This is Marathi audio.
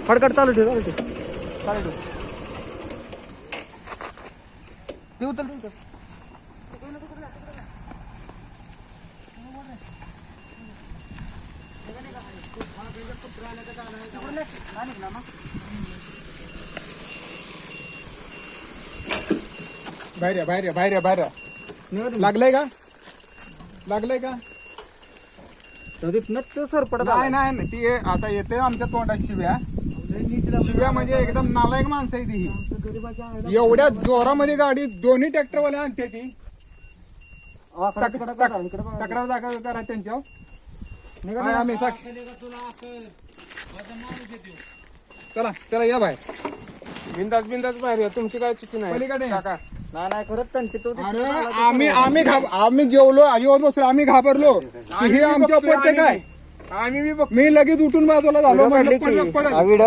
फडकट चालू ठेव चालू ठेव चालू ठेव ते उचल ते उचल बाहेर बाहेर बाहेर बाहेर लागलंय का लागलंय का सर पडत नाही नाही ती आता येते आमच्या तोंडात शिव्या शिव्या म्हणजे एकदम नालायक माणसं आहे ती एवढ्या जोरामध्ये गाडी दोन्ही ट्रॅक्टरवाल्या आणते ती तक्रार दाखल करा त्यांच्यावर आम्ही साक्ष चला चला या बाहेर बिंदास बिंदास बाहेर या, तुमची काय चुकी नाही पलीकडे काका. नाही करत त्यांचे तो अरे आम्ही जेवलो येऊन बसलो आम्ही घाबरलो हे आमच्या पडते काय आम्ही बी मी लगेच उठून बाजूला झालो व्हिडिओ